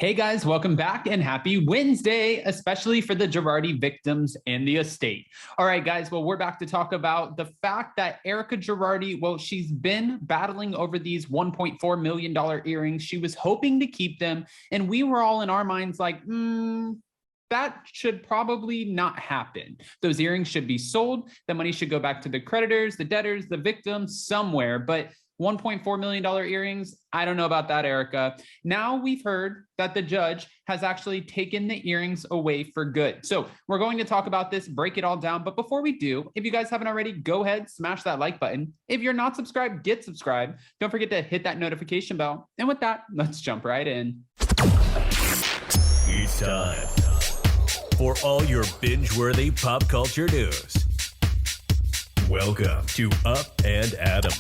Hey guys, welcome back and happy Wednesday, especially for the Girardi victims and the estate. All right, guys, well, we're back to talk about the fact that Erika Girardi, well, she's been battling over these $1.4 million earrings. She was hoping to keep them, and we were all in our minds like, that should probably not happen. Those earrings should be sold. The money should go back to the creditors, the debtors, the victims, somewhere, but $1.4 million earrings. I don't know about that, Erika. Now we've heard that the judge has actually taken the earrings away for good. So we're going to talk about this, break it all down. But before we do, if you guys haven't already, go ahead, smash that like button. If you're not subscribed, get subscribed. Don't forget to hit that notification bell. And with that, let's jump right in. It's time for all your binge-worthy pop culture news. Welcome to Up and Adam.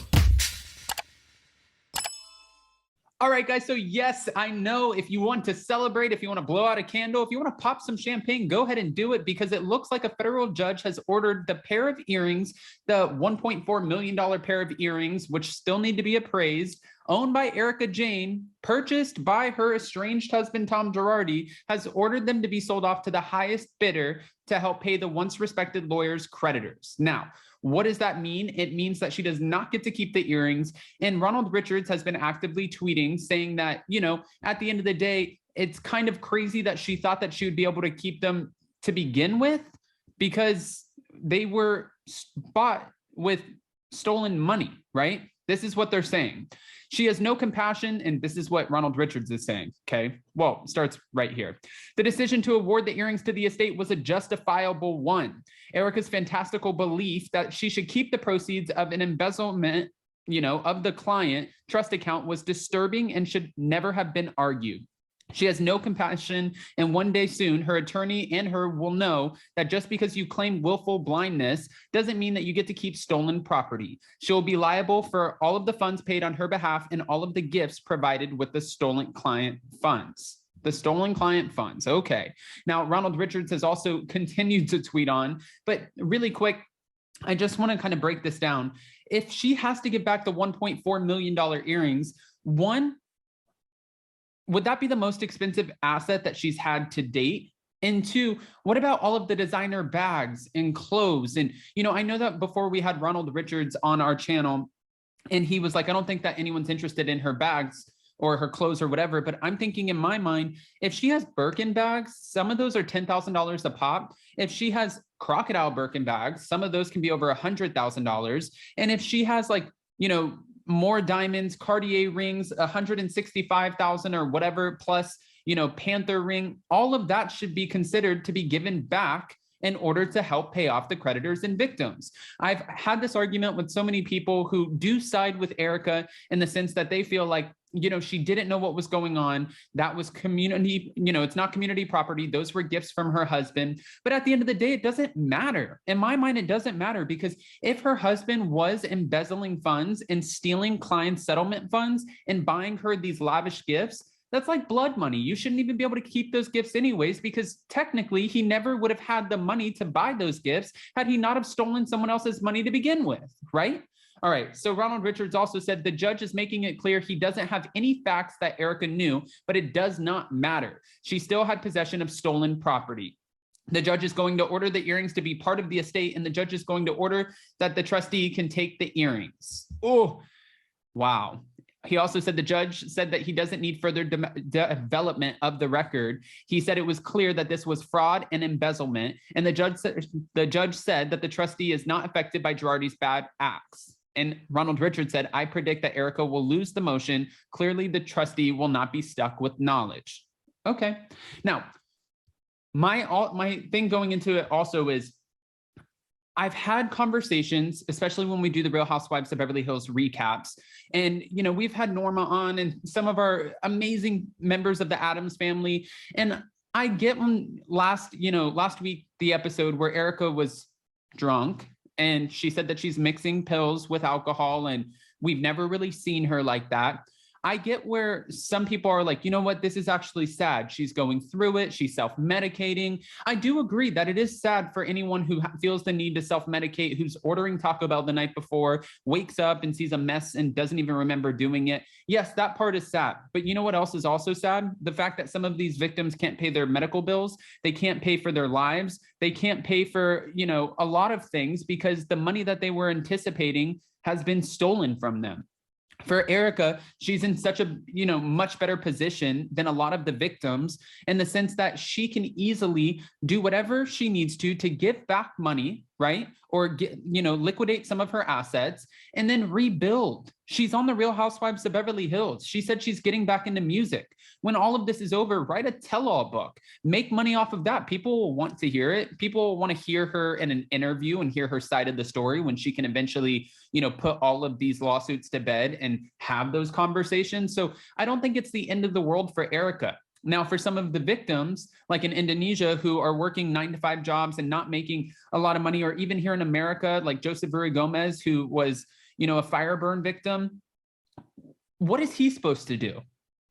All right, guys. So yes, I know if you want to celebrate, if you want to blow out a candle, if you want to pop some champagne, go ahead and do it, because it looks like a federal judge has ordered the pair of earrings, the $1.4 million pair of earrings, which still need to be appraised, owned by Erika Jane, purchased by her estranged husband, Tom Girardi, has ordered them to be sold off to the highest bidder to help pay the once respected lawyer's creditors. Now, what does that mean? It means that she does not get to keep the earrings. And Ronald Richards has been actively tweeting saying that, you know, at the end of the day, it's kind of crazy that she thought that she would be able to keep them to begin with, because they were bought with stolen money, right? This is what they're saying. She has no compassion, and this is what Ronald Richards is saying, okay? Well, it starts right here. The decision to award the earrings to the estate was a justifiable one. Erika's fantastical belief that she should keep the proceeds of an embezzlement, of the client trust account was disturbing and should never have been argued. She has no compassion, and one day soon, her attorney and her will know that just because you claim willful blindness doesn't mean that you get to keep stolen property. She'll be liable for all of the funds paid on her behalf and all of the gifts provided with the stolen client funds. The stolen client funds. Okay. Now, Ronald Richards has also continued to tweet on, but really quick, I just want to kind of break this down. If she has to give back the $1.4 million earrings, one, would that be the most expensive asset that she's had to date? And two, what about all of the designer bags and clothes? And, I know that before we had Ronald Richards on our channel, and he was like, I don't think that anyone's interested in her bags or her clothes or whatever. But I'm thinking in my mind, if she has Birkin bags, some of those are $10,000 a pop. If she has crocodile Birkin bags, some of those can be over $100,000. And if she has more diamonds, Cartier rings, 165,000 or whatever, plus, Panther ring, all of that should be considered to be given back in order to help pay off the creditors and victims. I've had this argument with so many people who do side with Erika in the sense that they feel like, she didn't know what was going on. That was community, it's not community property. Those were gifts from her husband. But at the end of the day, it doesn't matter. In my mind, it doesn't matter, because if her husband was embezzling funds and stealing client settlement funds and buying her these lavish gifts, that's like blood money. You shouldn't even be able to keep those gifts anyways, because technically he never would have had the money to buy those gifts had he not have stolen someone else's money to begin with, right? All right, so Ronald Richards also said the judge is making it clear he doesn't have any facts that Erika knew, but it does not matter. She still had possession of stolen property. The judge is going to order the earrings to be part of the estate, and the judge is going to order that the trustee can take the earrings. Oh, wow. He also said the judge said that he doesn't need further development of the record. He said it was clear that this was fraud and embezzlement, and the judge said that the trustee is not affected by Girardi's bad acts. And Ronald Richards said, I predict that Erika will lose the motion. Clearly, the trustee will not be stuck with knowledge. Okay. Now, my thing going into it also is I've had conversations, especially when we do the Real Housewives of Beverly Hills recaps. And, we've had Norma on and some of our amazing members of the Addams family. And I get when last week, the episode where Erika was drunk, and she said that she's mixing pills with alcohol, and we've never really seen her like that. I get where some people are like, you know what, this is actually sad. She's going through it. She's self-medicating. I do agree that it is sad for anyone who feels the need to self-medicate, who's ordering Taco Bell the night before, wakes up and sees a mess and doesn't even remember doing it. Yes, that part is sad. But you know what else is also sad? The fact that some of these victims can't pay their medical bills. They can't pay for their lives. They can't pay for, you know, a lot of things because the money that they were anticipating has been stolen from them. For Erika, she's in such a, you know, much better position than a lot of the victims in the sense that she can easily do whatever she needs to give back money, right? Or get, you know, liquidate some of her assets and then rebuild. She's on the Real Housewives of Beverly Hills. She said she's getting back into music. When all of this is over, write a tell-all book, make money off of that. People will want to hear it. People will want to hear her in an interview and hear her side of the story when she can eventually, you know, put all of these lawsuits to bed and have those conversations. So I don't think it's the end of the world for Erika. Now, for some of the victims, like in Indonesia, who are working 9-to-5 jobs and not making a lot of money, or even here in America, like Joseph Rui Gomez, who was, you know, a fire burn victim, what is he supposed to do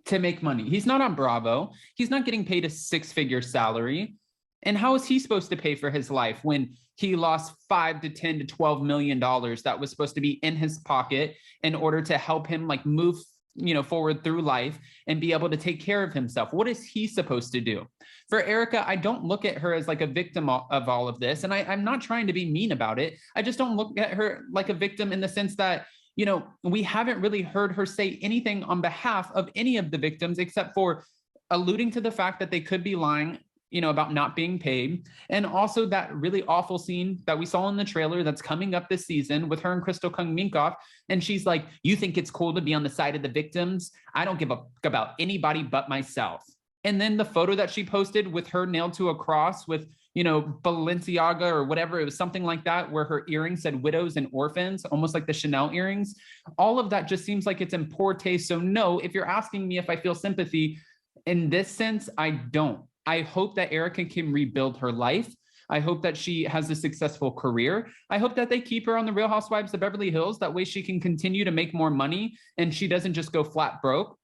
to make money? He's not on Bravo. He's not getting paid a 6-figure salary. And how is he supposed to pay for his life when he lost $5 to $10 to $12 million that was supposed to be in his pocket in order to help him like move, you know, forward through life and be able to take care of himself? What is he supposed to do? For Erika, I don't look at her as like a victim of all of this. And I'm not trying to be mean about it. I just don't look at her like a victim in the sense that, you know, we haven't really heard her say anything on behalf of any of the victims, except for alluding to the fact that they could be lying, you know, about not being paid. And also that really awful scene that we saw in the trailer that's coming up this season with her and Crystal Kung Minkoff. And she's like, you think it's cool to be on the side of the victims? I don't give a fuck about anybody but myself. And then the photo that she posted with her nailed to a cross with, you know, Balenciaga or whatever, it was something like that, where her earrings said widows and orphans, almost like the Chanel earrings. All of that just seems like it's in poor taste. So no, if you're asking me if I feel sympathy in this sense, I don't. I hope that Erika can rebuild her life. I hope that she has a successful career. I hope that they keep her on the Real Housewives of Beverly Hills. That way she can continue to make more money and she doesn't just go flat broke.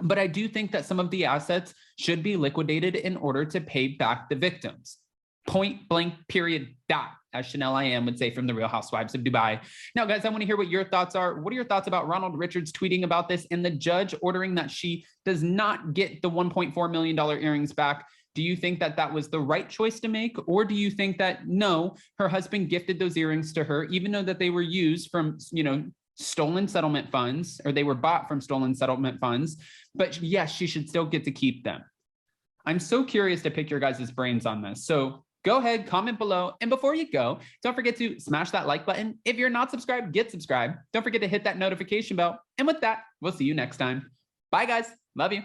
But I do think that some of the assets should be liquidated in order to pay back the victims. Point blank, period, dot, as Chanel I Am would say from the Real Housewives of Dubai. Now, guys, I want to hear what your thoughts are. What are your thoughts about Ronald Richards tweeting about this and the judge ordering that she does not get the $1.4 million earrings back? Do you think that that was the right choice to make? Or do you think that, no, her husband gifted those earrings to her, even though that they were used from, you know, stolen settlement funds, or they were bought from stolen settlement funds, but yes, she should still get to keep them? I'm so curious to pick your guys' brains on this. So go ahead, comment below. And before you go, don't forget to smash that like button. If you're not subscribed, get subscribed. Don't forget to hit that notification bell. And with that, we'll see you next time. Bye, guys. Love you.